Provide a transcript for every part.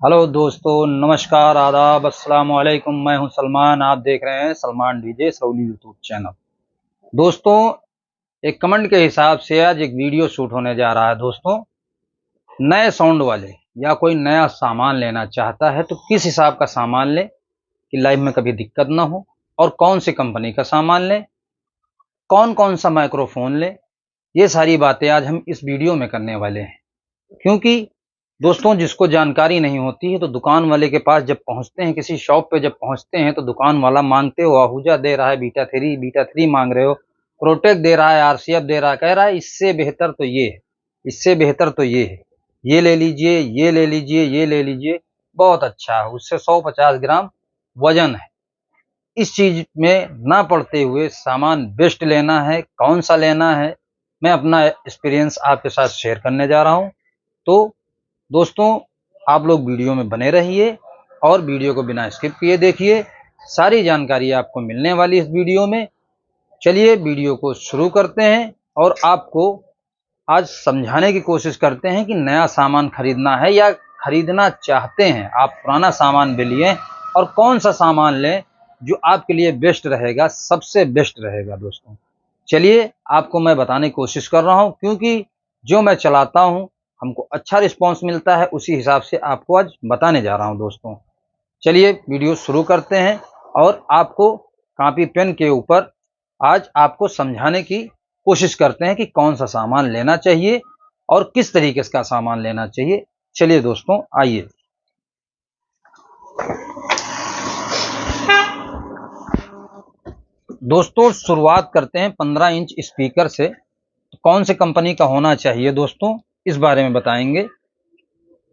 Hello दोस्तों, नमस्कार, आदाब, अस्सलाम वालेकुम। मैं हूं सलमान। आप देख रहे हैं सलमान डीजे सऊली यूट्यूब चैनल। दोस्तों, एक कमेंट के हिसाब से आज एक वीडियो शूट होने जा रहा है। दोस्तों, नए साउंड वाले या कोई नया सामान लेना चाहता है तो किस हिसाब का सामान ले कि लाइफ में कभी दिक्कत ना हो, और कौन सी कंपनी का सामान ले, कौन कौन सा माइक्रोफोन ले, ये सारी बातें आज हम इस वीडियो में करने वाले हैं। क्योंकि दोस्तों, जिसको जानकारी नहीं होती है तो दुकान वाले के पास जब पहुंचते हैं, किसी शॉप पे जब पहुंचते हैं तो दुकान वाला मांगते हो आहूजा दे रहा है, बीटा थ्री मांग रहे हो, प्रोटेक्ट दे रहा है, आरसीएफ दे रहा है, कह रहा है इससे बेहतर तो ये है, इससे बेहतर तो ये है, ये ले लीजिए, ये ले लीजिए, ये ले लीजिए, बहुत अच्छा है, उससे 150 ग्राम वजन है। इस चीज में ना पड़ते हुए सामान बेस्ट लेना है, कौन सा लेना है, मैं अपना एक्सपीरियंस आपके साथ शेयर करने जा रहा हूं। तो दोस्तों, आप लोग वीडियो में बने रहिए और वीडियो को बिना स्किप किए देखिए। सारी जानकारी आपको मिलने वाली इस वीडियो में। चलिए वीडियो को शुरू करते हैं और आपको आज समझाने की कोशिश करते हैं कि नया सामान खरीदना है या खरीदना चाहते हैं आप, पुराना सामान भी लिए, और कौन सा सामान लें जो आपके लिए बेस्ट रहेगा, सबसे बेस्ट रहेगा। दोस्तों, चलिए आपको मैं बताने की कोशिश कर रहा हूं, क्योंकि जो मैं चलाता हूं हमको अच्छा रिस्पांस मिलता है, उसी हिसाब से आपको आज बताने जा रहा हूं। दोस्तों, चलिए वीडियो शुरू करते हैं और आपको कॉपी पेन के ऊपर आज आपको समझाने की कोशिश करते हैं कि कौन सा सामान लेना चाहिए और किस तरीके का सामान लेना चाहिए। चलिए दोस्तों, आइए। दोस्तों, शुरुआत करते हैं 15 इंच स्पीकर से। तो कौन सी कंपनी का होना चाहिए दोस्तों, इस बारे में बताएंगे।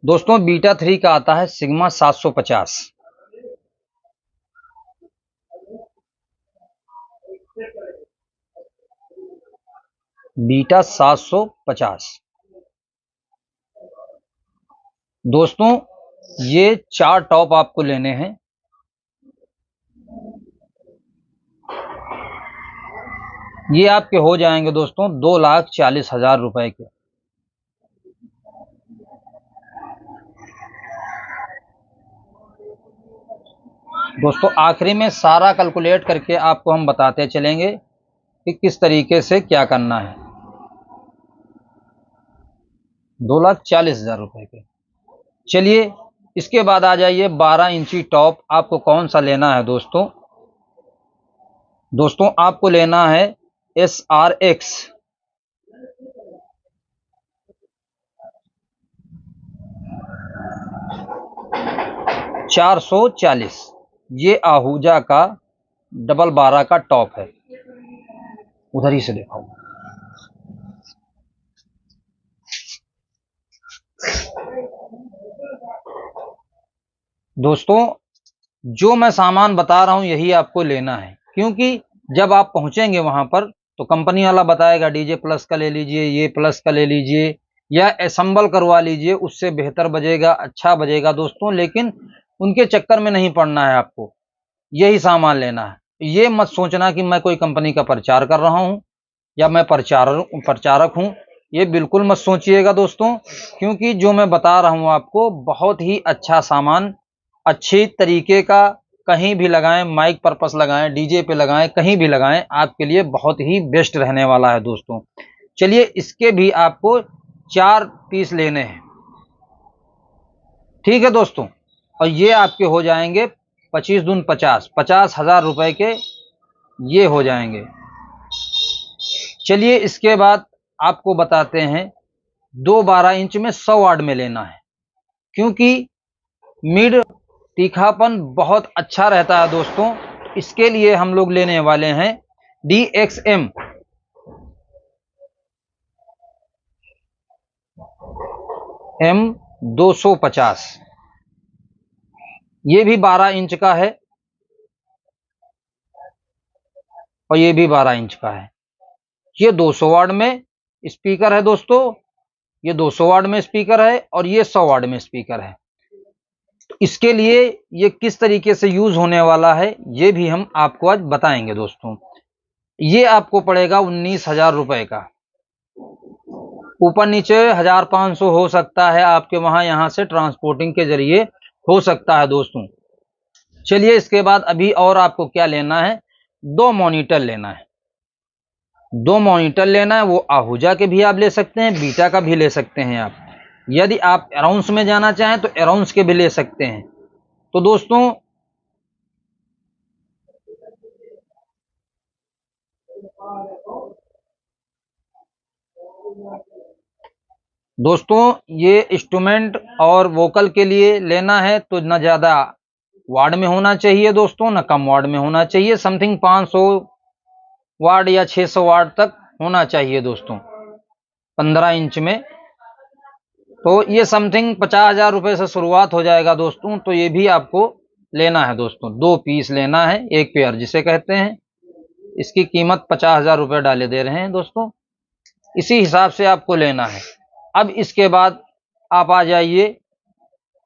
दोस्तों, बीटा थ्री का आता है सिग्मा 750। बीटा 750। दोस्तों, ये 4 टॉप आपको लेने हैं। ये आपके हो जाएंगे दोस्तों 2,40,000 रुपए के। दोस्तों, आखिरी में सारा कैलकुलेट करके आपको हम बताते चलेंगे कि किस तरीके से क्या करना है। 2,40,000 रुपए के। चलिए, इसके बाद आ जाइए 12 इंची टॉप। आपको कौन सा लेना है दोस्तों? दोस्तों, आपको लेना है SRX 440। ये आहूजा का डबल 12 का टॉप है। उधर ही से देखो। दोस्तों, जो मैं सामान बता रहा हूं यही आपको लेना है, क्योंकि जब आप पहुंचेंगे वहां पर तो कंपनी वाला बताएगा डीजे प्लस का ले लीजिए, ये प्लस का ले लीजिए, या असम्बल करवा लीजिए, उससे बेहतर बजेगा, अच्छा बजेगा। दोस्तों, लेकिन उनके चक्कर में नहीं पड़ना है, आपको यही सामान लेना है। ये मत सोचना कि मैं कोई कंपनी का प्रचार कर रहा हूं या मैं प्रचारक हूं, ये बिल्कुल मत सोचिएगा दोस्तों। क्योंकि जो मैं बता रहा हूं आपको बहुत ही अच्छा सामान, अच्छी तरीके का, कहीं भी लगाएं, माइक पर्पस लगाएं, डीजे पे लगाएं, कहीं भी लगाएं, आपके लिए बहुत ही बेस्ट रहने वाला है दोस्तों। चलिए, इसके भी आपको 4 पीस लेने हैं, ठीक है दोस्तों। और ये आपके हो जाएंगे 25 दून 50,000 रुपए के, ये हो जाएंगे। चलिए, इसके बाद आपको बताते हैं 2 12 इंच में 100 वाट में लेना है, क्योंकि मिड तीखापन बहुत अच्छा रहता है दोस्तों। इसके लिए हम लोग लेने वाले हैं DXM M250। ये भी 12 इंच का है और ये भी 12 इंच का है। ये 200 वाट में स्पीकर है दोस्तों, ये 200 वाट में स्पीकर है और ये 100 वाट में स्पीकर है। तो इसके लिए ये किस तरीके से यूज होने वाला है ये भी हम आपको आज बताएंगे दोस्तों। ये आपको पड़ेगा 19,000 रुपए का। ऊपर नीचे 1,500 हो सकता है आपके वहां, यहां से ट्रांसपोर्टिंग के जरिए हो सकता है दोस्तों। चलिए इसके बाद अभी और आपको क्या लेना है, 2 मॉनिटर लेना है। 2 मॉनिटर लेना है, वो आहूजा के भी आप ले सकते हैं, बीटा का भी ले सकते हैं आप। यदि आप एराउंस में जाना चाहें तो एराउंस के भी ले सकते हैं। तो दोस्तों ये इंस्ट्रूमेंट और वोकल के लिए लेना है तो न ज़्यादा वार्ड में होना चाहिए दोस्तों, न कम वार्ड में होना चाहिए। समथिंग 500 वार्ड या 600 वार्ड तक होना चाहिए दोस्तों, 15 इंच में। तो ये समथिंग 50,000 रुपये से शुरुआत हो जाएगा दोस्तों। तो ये भी आपको लेना है दोस्तों, 2 पीस लेना है, एक पेयर जिसे कहते हैं। इसकी कीमत 50,000 रुपये डाले दे रहे हैं दोस्तों, इसी हिसाब से आपको लेना है। अब इसके बाद आप आ जाइए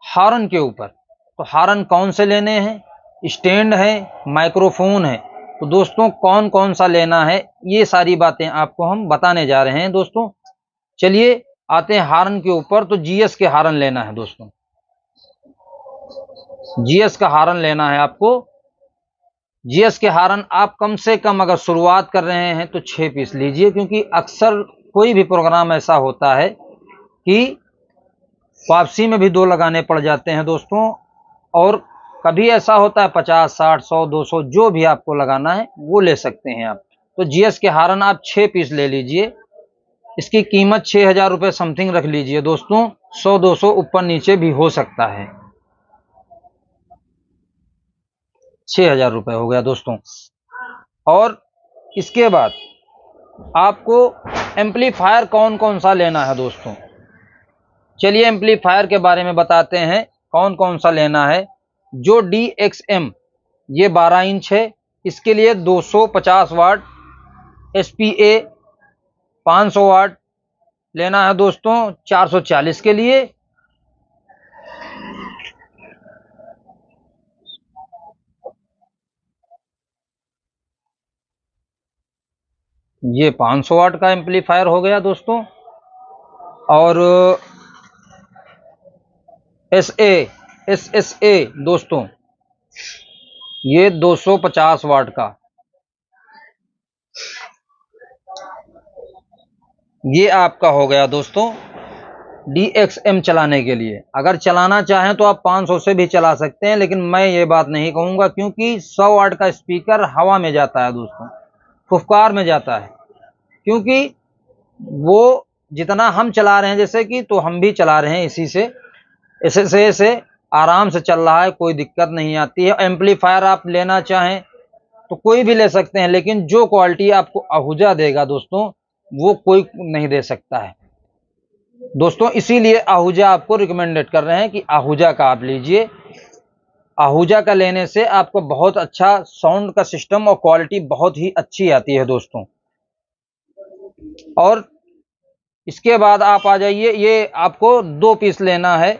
हॉर्न के ऊपर। तो हॉर्न कौन से लेने हैं, स्टैंड है, माइक्रोफोन है। तो दोस्तों कौन कौन सा लेना है, ये सारी बातें आपको हम बताने जा रहे हैं दोस्तों। चलिए आते हैं हॉर्न के ऊपर। तो जीएस के हॉर्न लेना है दोस्तों, जीएस का हॉर्न लेना है आपको। जीएस के हॉर्न आप कम से कम अगर शुरुआत कर रहे हैं तो 6 पीस लीजिए, क्योंकि अक्सर कोई भी प्रोग्राम ऐसा होता है कि वापसी में भी 2 लगाने पड़ जाते हैं दोस्तों। और कभी ऐसा होता है 50, 60, 100, 200 जो भी आपको लगाना है वो ले सकते हैं आप। तो जीएस के हॉर्न आप 6 पीस ले लीजिए। इसकी कीमत 6,000 रुपये समथिंग रख लीजिए दोस्तों, 100-200 ऊपर नीचे भी हो सकता है। 6,000 रुपये हो गया दोस्तों। और इसके बाद आपको एम्पलीफायर कौन कौन सा लेना है दोस्तों। चलिए एम्पलीफायर के बारे में बताते हैं कौन कौन सा लेना है। जो DXM ये 12 इंच है, इसके लिए 250 वाट, SPA 500 वाट लेना है दोस्तों 440 के लिए। ये 500 वाट का एम्पलीफायर हो गया दोस्तों। और SSA दोस्तों ये 250 वाट का, ये आपका हो गया दोस्तों DXM चलाने के लिए। अगर चलाना चाहें तो आप 500 से भी चला सकते हैं, लेकिन मैं ये बात नहीं कहूँगा, क्योंकि 100 वाट का स्पीकर हवा में जाता है दोस्तों, फुफकार में जाता है। क्योंकि वो जितना हम चला रहे हैं जैसे कि, तो हम भी चला रहे हैं इसी से, SSA से आराम से चल रहा है, कोई दिक्कत नहीं आती है। एम्पलीफायर आप लेना चाहें तो कोई भी ले सकते हैं, लेकिन जो क्वालिटी आपको आहूजा देगा दोस्तों वो कोई नहीं दे सकता है दोस्तों। इसीलिए आहूजा आपको रिकमेंडेड कर रहे हैं कि आहूजा का आप लीजिए। आहूजा का लेने से आपको बहुत अच्छा साउंड का सिस्टम और क्वालिटी बहुत ही अच्छी आती है दोस्तों। और इसके बाद आप आ जाइए, ये आपको 2 पीस लेना है,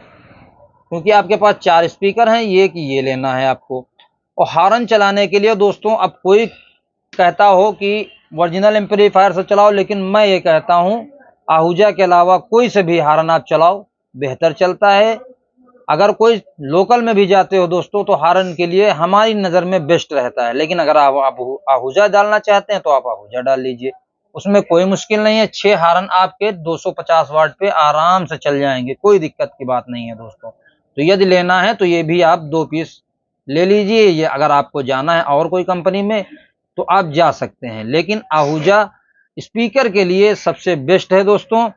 क्योंकि आपके पास 4 स्पीकर हैं, ये लेना है आपको। और हॉर्न चलाने के लिए दोस्तों, अब कोई कहता हो कि ओरिजिनल एम्पलीफायर से चलाओ, लेकिन मैं ये कहता हूँ आहूजा के अलावा कोई से भी हॉर्न आप चलाओ, बेहतर चलता है। अगर कोई लोकल में भी जाते हो दोस्तों तो हॉर्न के लिए हमारी नज़र में बेस्ट रहता है। लेकिन अगर आप आहूजा डालना चाहते हैं तो आप आहूजा डाल लीजिए, उसमें कोई मुश्किल नहीं है। 6 हॉर्न आपके 250 वाट पे आराम से चल जाएंगे, कोई दिक्कत की बात नहीं है दोस्तों। तो यदि लेना है तो ये भी आप 2 पीस ले लीजिए। ये अगर आपको जाना है और कोई कंपनी में तो आप जा सकते हैं, लेकिन आहूजा स्पीकर के लिए सबसे बेस्ट है दोस्तों।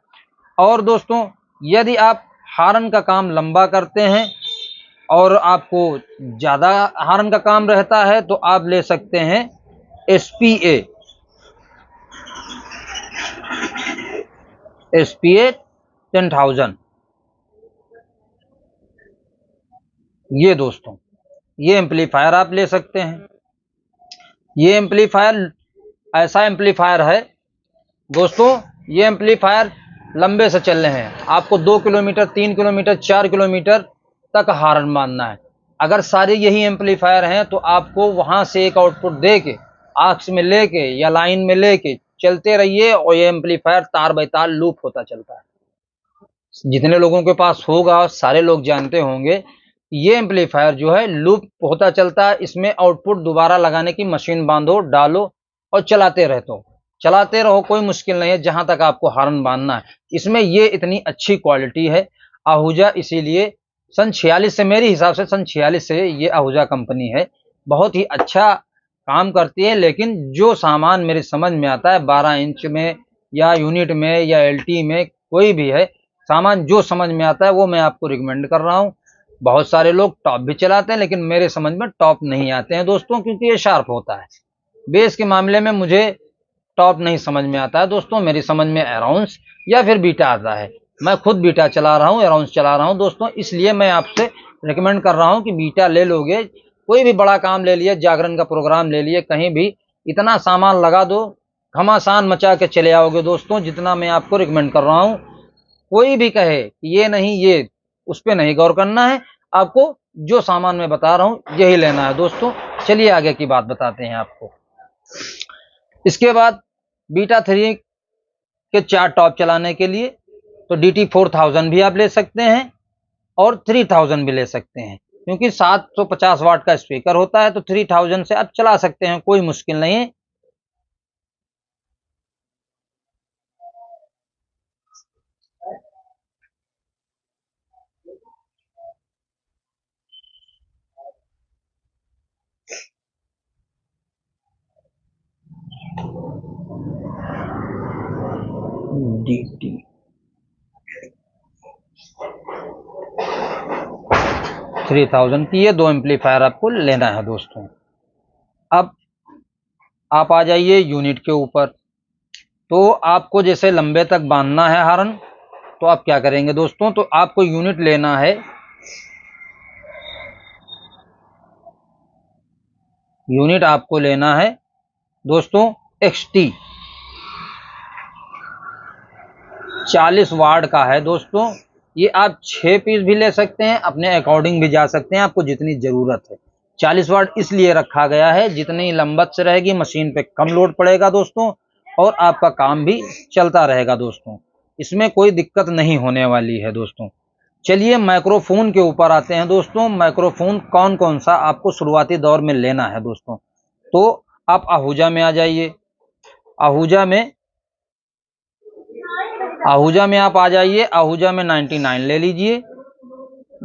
और दोस्तों यदि आप हॉर्न का काम लंबा करते हैं और आपको ज़्यादा हॉर्न का काम रहता है तो आप ले सकते हैं SPA 10,000। ये दोस्तों ये एम्पलीफायर आप ले सकते हैं। ये एम्पलीफायर ऐसा एम्पलीफायर है दोस्तों, ये एम्पलीफायर लंबे से चल रहे हैं, आपको 2 किलोमीटर, 3 किलोमीटर, 4 किलोमीटर तक हॉर्न मारना है। अगर सारे यही एम्पलीफायर हैं तो आपको वहां से एक आउटपुट दे के आक्स में लेके या लाइन में लेके चलते रहिए, और ये एम्पलीफायर तार बाई तार लूप होता चलता है। जितने लोगों के पास होगा सारे लोग जानते होंगे ये एम्पलीफायर जो है लूप होता चलता है, इसमें आउटपुट दोबारा लगाने की मशीन बांधो, डालो और चलाते रहो, कोई मुश्किल नहीं है जहां तक आपको हॉर्न बांधना है। इसमें ये इतनी अच्छी क्वालिटी है आहूजा, इसीलिए सन 46 से, मेरे हिसाब से सन 46 से ये आहूजा कंपनी है, बहुत ही अच्छा काम करती है। लेकिन जो सामान मेरे समझ में आता है 12 इंच में या यूनिट में या एलटी में, कोई भी है सामान जो समझ में आता है वो मैं आपको रिकमेंड कर रहा हूँ। बहुत सारे लोग टॉप भी चलाते हैं, लेकिन मेरे समझ में टॉप नहीं आते हैं दोस्तों, क्योंकि ये शार्प होता है। बेस के मामले में मुझे टॉप नहीं समझ में आता है दोस्तों, मेरी समझ में अराउंस या फिर बीटा आता है। मैं खुद बीटा चला रहा हूँ, अराउंस चला रहा हूँ दोस्तों, इसलिए मैं आपसे रिकमेंड कर रहा हूँ कि बीटा ले लोगे, कोई भी बड़ा काम ले लिए, जागरण का प्रोग्राम ले लिए, कहीं भी इतना सामान लगा दो, घमासान मचा के चले आओगे दोस्तों, जितना मैं आपको रिकमेंड कर रहा हूँ। कोई भी कहे कि ये नहीं, ये उस पर नहीं गौर करना है, आपको जो सामान मैं बता रहा हूँ यही लेना है दोस्तों। चलिए आगे की बात बताते हैं आपको। इसके बाद बीटा 3 के 4 टॉप चलाने के लिए तो DT 4000 भी आप ले सकते हैं और 3000 भी ले सकते हैं, क्योंकि 750 वाट का स्पीकर होता है, तो 3000 से आप चला सकते हैं, कोई मुश्किल नहीं है। DT 3000 की ये 2 एम्पलीफायर आपको लेना है दोस्तों। अब आप आ जाइए यूनिट के ऊपर। तो आपको जैसे लंबे तक बांधना है हॉर्न, तो आप क्या करेंगे दोस्तों, तो आपको यूनिट लेना है, यूनिट आपको लेना है दोस्तों XT 40 वाट का है दोस्तों। ये आप 6 पीस भी ले सकते हैं, अपने अकॉर्डिंग भी जा सकते हैं, आपको जितनी जरूरत है। 40 वाट इसलिए रखा गया है, जितनी लंबत से रहेगी मशीन पे कम लोड पड़ेगा दोस्तों, और आपका काम भी चलता रहेगा दोस्तों, इसमें कोई दिक्कत नहीं होने वाली है दोस्तों। चलिए माइक्रोफोन के ऊपर आते हैं दोस्तों। माइक्रोफोन कौन कौन सा आपको शुरुआती दौर में लेना है दोस्तों, तो आप आहूजा में आ जाइए। आहूजा में आप आ जाइए, आहूजा में 99 ले लीजिए।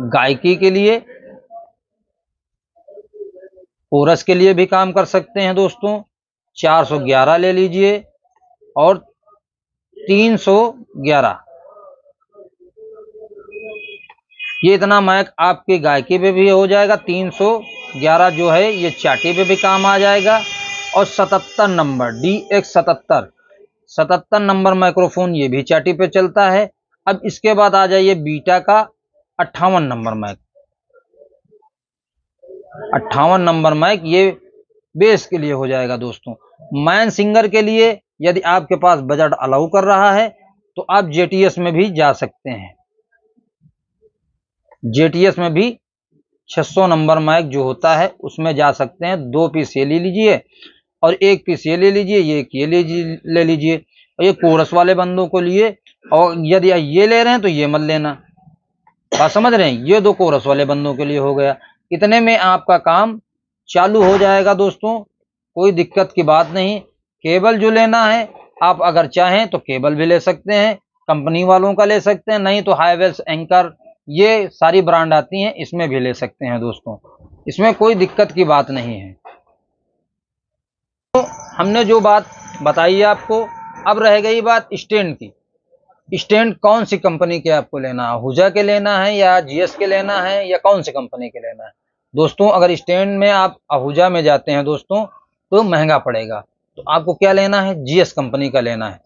गायकी के लिए, कोरस के लिए भी काम कर सकते हैं दोस्तों, 411 ले लीजिए और 311। ये इतना माइक आपकी गायकी पे भी हो जाएगा। 311 जो है ये चाटी पे भी काम आ जाएगा। और 77 नंबर DX 77 नंबर माइक्रोफोन, ये भी चाटी पे चलता है। अब इसके बाद आ जाइए बीटा का 58 नंबर माइक। 58 नंबर माइक ये बेस के लिए हो जाएगा दोस्तों। मैन सिंगर के लिए यदि आपके पास बजट अलाउ कर रहा है तो आप JTS में भी जा सकते हैं। JTS में भी 600 नंबर माइक जो होता है उसमें जा सकते हैं। 2 पीस ये ले लीजिए और 1 पीस ये ले लीजिए, ये ले लीजिए। और ये कोरस वाले बंदों को लिए, और यदि ये ले रहे हैं तो ये मत लेना। बात समझ रहे हैं, ये 2 कोरस वाले बंदों के लिए हो गया। इतने में आपका काम चालू हो जाएगा दोस्तों, कोई दिक्कत की बात नहीं। केबल जो लेना है आप अगर चाहें तो केबल भी ले सकते हैं, कंपनी वालों का ले सकते हैं, नहीं तो हाईवेल्स, एंकर, ये सारी ब्रांड आती हैं, इसमें भी ले सकते हैं दोस्तों, इसमें कोई दिक्कत की बात नहीं है। तो हमने जो बात बताई है आपको, अब रह गई बात स्टैंड की। स्टैंड कौन सी कंपनी के आपको लेना है, आहूजा के लेना है या GS के लेना है या कौन सी कंपनी के लेना है दोस्तों। अगर स्टैंड में आप आहूजा में जाते हैं दोस्तों तो महंगा पड़ेगा, तो आपको क्या लेना है, GS कंपनी का लेना है।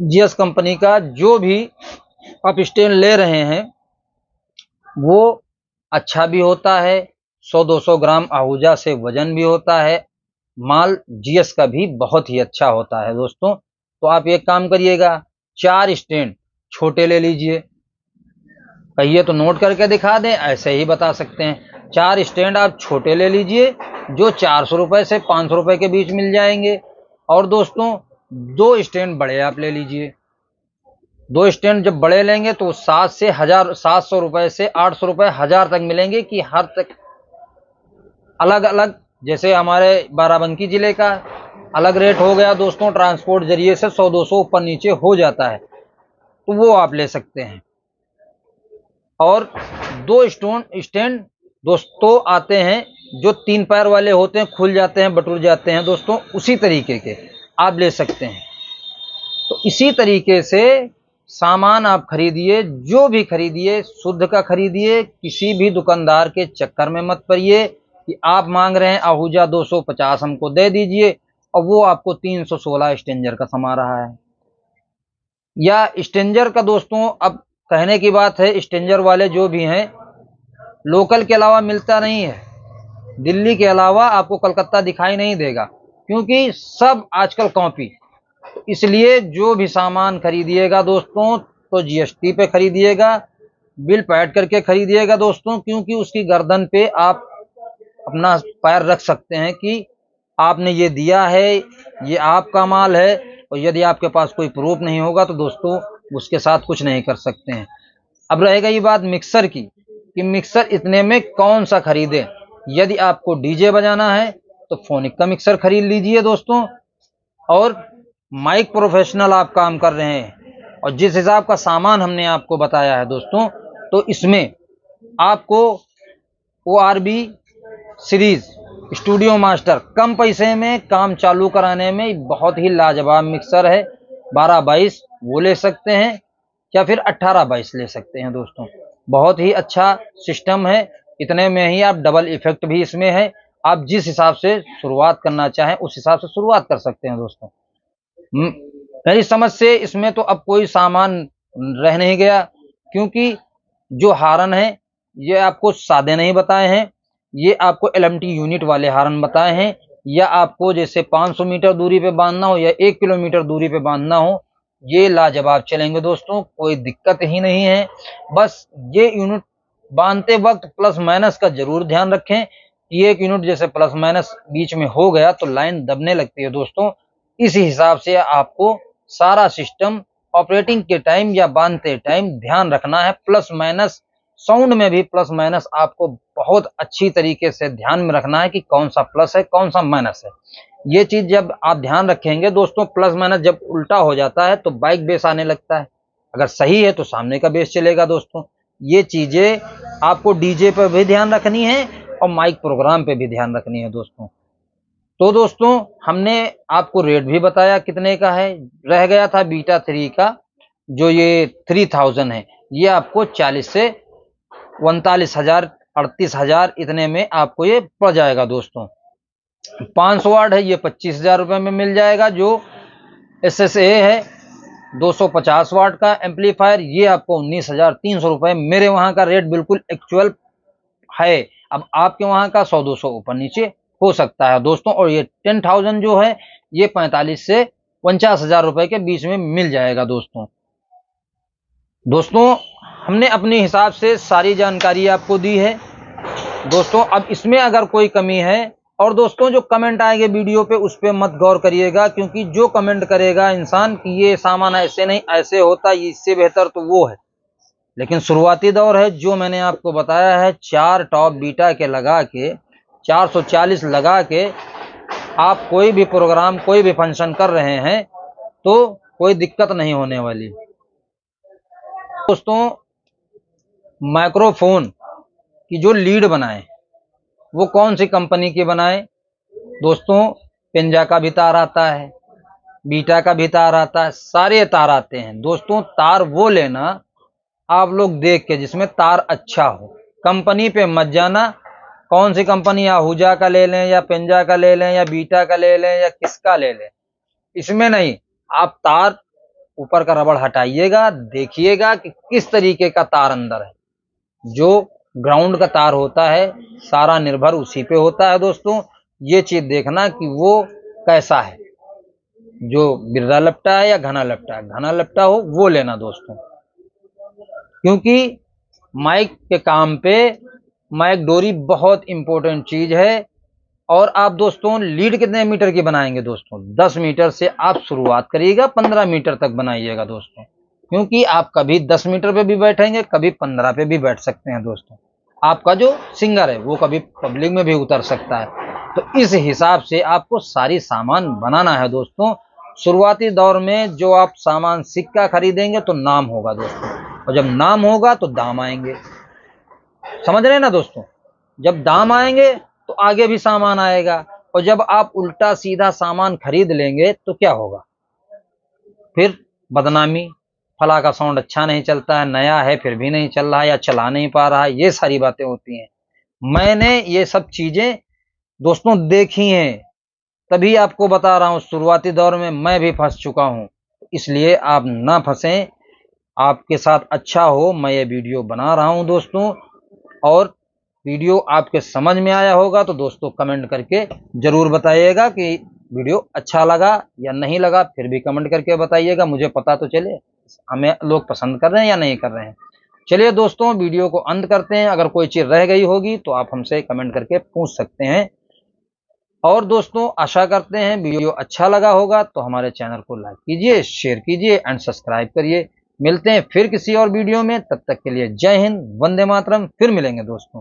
GS कंपनी का जो भी आप स्टैंड ले रहे हैं वो अच्छा भी होता है, 100-200 ग्राम आहूजा से वजन भी होता है। माल GS का भी बहुत ही अच्छा होता है दोस्तों। तो आप एक काम करिएगा, 4 स्टैंड छोटे ले लीजिए। कहिए तो नोट करके दिखा दें, ऐसे ही बता सकते हैं। 4 स्टैंड आप छोटे ले लीजिए जो 400 रुपए से 500 रुपए के बीच मिल जाएंगे। और दोस्तों 2 स्टैंड बड़े आप ले लीजिए। दो स्टैंड जब बड़े लेंगे तो 700 रुपए से 800 रुपए 1000 तक मिलेंगे कि हर तक अलग अलग। जैसे हमारे बाराबंकी जिले का अलग रेट हो गया दोस्तों, ट्रांसपोर्ट जरिए से 100-200 ऊपर नीचे हो जाता है, तो वो आप ले सकते हैं। और दो स्टैंड दोस्तों आते हैं जो 3 पैर वाले होते हैं, खुल जाते हैं, बटुर जाते हैं दोस्तों, उसी तरीके के आप ले सकते हैं। तो इसी तरीके से सामान आप खरीदिए, जो भी खरीदिए शुद्ध का खरीदिए, किसी भी दुकानदार के चक्कर में मत पड़िए कि आप मांग रहे हैं आहूजा 250 हमको दे दीजिए और वो आपको 316 स्ट्रेंजर का समा रहा है। या स्ट्रेंजर का दोस्तों अब कहने की बात है, स्ट्रेंजर वाले जो भी हैं लोकल के अलावा मिलता नहीं है, दिल्ली के अलावा आपको कलकत्ता दिखाई नहीं देगा, क्योंकि सब आजकल कॉपी। इसलिए जो भी सामान खरीदिएगा दोस्तों तो जीएसटी पे खरीदिएगा, बिल पैड करके खरीदिएगा दोस्तों, क्योंकि उसकी गर्दन पे आप अपना पैर रख सकते हैं कि आपने ये दिया है, ये आपका माल है। और यदि आपके पास कोई प्रूफ नहीं होगा तो दोस्तों उसके साथ कुछ नहीं कर सकते हैं। अब रहेगा ये बात मिक्सर की कि मिक्सर इतने में कौन सा खरीदें। यदि आपको डीजे बजाना है तो फोनिक का मिक्सर खरीद लीजिए दोस्तों, और माइक प्रोफेशनल आप काम कर रहे हैं और जिस हिसाब का सामान हमने आपको बताया है दोस्तों, तो इसमें आपको ORB सीरीज स्टूडियो मास्टर कम पैसे में काम चालू कराने में बहुत ही लाजवाब मिक्सर है। 12-22 वो ले सकते हैं या फिर 18-22 ले सकते हैं दोस्तों, बहुत ही अच्छा सिस्टम है। इतने में ही आप डबल इफेक्ट भी इसमें है, आप जिस हिसाब से शुरुआत करना चाहें उस हिसाब से शुरुआत कर सकते हैं दोस्तों। मेरी समझ से इसमें तो अब कोई सामान रह नहीं गया, क्योंकि जो हारन है ये आपको सादे नहीं बताए हैं, ये आपको LMT यूनिट वाले हारन बताए हैं। या आपको जैसे 500 मीटर दूरी पे बांधना हो या 1 किलोमीटर दूरी पे बांधना हो, ये लाजवाब चलेंगे दोस्तों, कोई दिक्कत ही नहीं है। बस ये यूनिट बांधते वक्त प्लस माइनस का जरूर ध्यान रखें कि एक यूनिट जैसे प्लस माइनस बीच में हो गया तो लाइन दबने लगती है दोस्तों। इस हिसाब से आपको सारा सिस्टम ऑपरेटिंग के टाइम या बांधते टाइम ध्यान रखना है। प्लस माइनस साउंड में भी प्लस माइनस आपको बहुत अच्छी तरीके से ध्यान में रखना है कि कौन सा प्लस है कौन सा माइनस है। ये चीज जब आप ध्यान रखेंगे दोस्तों, प्लस माइनस जब उल्टा हो जाता है तो बाइक बेस आने लगता है, अगर सही है तो सामने का बेस चलेगा दोस्तों। ये चीजें आपको डीजे पर भी ध्यान रखनी है और माइक प्रोग्राम पे भी ध्यान रखनी है दोस्तों। तो दोस्तों हमने आपको रेट भी बताया कितने का है। रह गया था बीटा 3 का, जो ये 3000 है, ये आपको 40 से 39,000 38,000 इतने में आपको ये पड़ जाएगा दोस्तों। 500 वाट है, ये 25,000 रुपए में मिल जाएगा। जो SSA है 250 वाट का एम्पलीफायर, ये आपको 19,300 रुपए। मेरे वहां का रेट बिल्कुल एक्चुअल है, अब आपके वहां का 100-200 ऊपर नीचे हो सकता है दोस्तों। और ये 10,000 जो है ये 45 से 49,000 रुपए के बीच में मिल जाएगा दोस्तों। हमने अपने हिसाब से सारी जानकारी आपको दी है दोस्तों। अब इसमें अगर कोई कमी है, और दोस्तों जो कमेंट आएंगे वीडियो पे उस पर मत गौर करिएगा, क्योंकि जो कमेंट करेगा इंसान कि ये सामान ऐसे नहीं ऐसे होता, ये इससे बेहतर, तो वो है। लेकिन शुरुआती दौर है, जो मैंने आपको बताया है 4 टॉप बीटा के लगा के 440 लगा के आप कोई भी प्रोग्राम कोई भी फंक्शन कर रहे हैं तो कोई दिक्कत नहीं होने वाली दोस्तों। माइक्रोफोन की जो लीड बनाए वो कौन सी कंपनी की बनाए दोस्तों। पेंजा का भी तार आता है, बीटा का भी तार आता है, सारे तार आते हैं दोस्तों। तार वो लेना आप लोग देख के जिसमें तार अच्छा हो, कंपनी पे मत जाना। कौन सी कंपनी, आहूजा का ले लें या पेंजा का ले लें या बीटा का ले लें या किसका ले लें, इसमें नहीं। आप तार ऊपर का रबड़ हटाइएगा, देखिएगा कि किस तरीके का तार अंदर है। जो ग्राउंड का तार होता है सारा निर्भर उसी पे होता है दोस्तों। ये चीज देखना कि वो कैसा है, जो बिरला लपटा है या घना लपटा है। घना लपटा हो वो लेना दोस्तों, क्योंकि माइक के काम पे माइक डोरी बहुत इंपॉर्टेंट चीज है। और आप दोस्तों लीड कितने मीटर की बनाएंगे दोस्तों, 10 मीटर से आप शुरुआत करिएगा, 15 मीटर तक बनाइएगा दोस्तों। क्योंकि आप कभी 10 मीटर पे भी बैठेंगे, कभी 15 पे भी बैठ सकते हैं दोस्तों। आपका जो सिंगर है वो कभी पब्लिक में भी उतर सकता है। तो इस हिसाब से आपको सारी सामान बनाना है दोस्तों। शुरुआती दौर में जो आप सामान सिक्का खरीदेंगे तो नाम होगा दोस्तों, और जब नाम होगा तो दाम आएंगे। समझ रहे हैं ना दोस्तों? जब दाम आएंगे तो आगे भी सामान आएगा, और जब आप उल्टा सीधा सामान खरीद लेंगे तो क्या होगा? फिर बदनामी, फला का साउंड अच्छा नहीं चलता है, नया है फिर भी नहीं चल रहा है या चला नहीं पा रहा है, ये सारी बातें होती हैं। मैंने ये सब चीजें दोस्तों देखी हैं, तभी आपको बता रहा हूं। शुरुआती दौर में मैं भी फंस चुका हूं, इसलिए आप ना फंसें। आपके साथ अच्छा हो, मैं ये वीडियो बना रहा हूं दोस्तों। और वीडियो आपके समझ में आया होगा तो दोस्तों कमेंट करके जरूर बताइएगा कि वीडियो अच्छा लगा या नहीं लगा। फिर भी कमेंट करके बताइएगा, मुझे पता तो चले हमें लोग पसंद कर रहे हैं या नहीं कर रहे हैं। चलिए दोस्तों, वीडियो को अंत करते हैं। अगर कोई चीज रह गई होगी तो आप हमसे कमेंट करके पूछ सकते हैं। और दोस्तों आशा करते हैं वीडियो अच्छा लगा होगा तो हमारे चैनल को लाइक कीजिए, शेयर कीजिए एंड सब्सक्राइब करिए। मिलते हैं फिर किसी और वीडियो में, तब तक के लिए जय हिंद, वंदे मातरम। फिर मिलेंगे दोस्तों।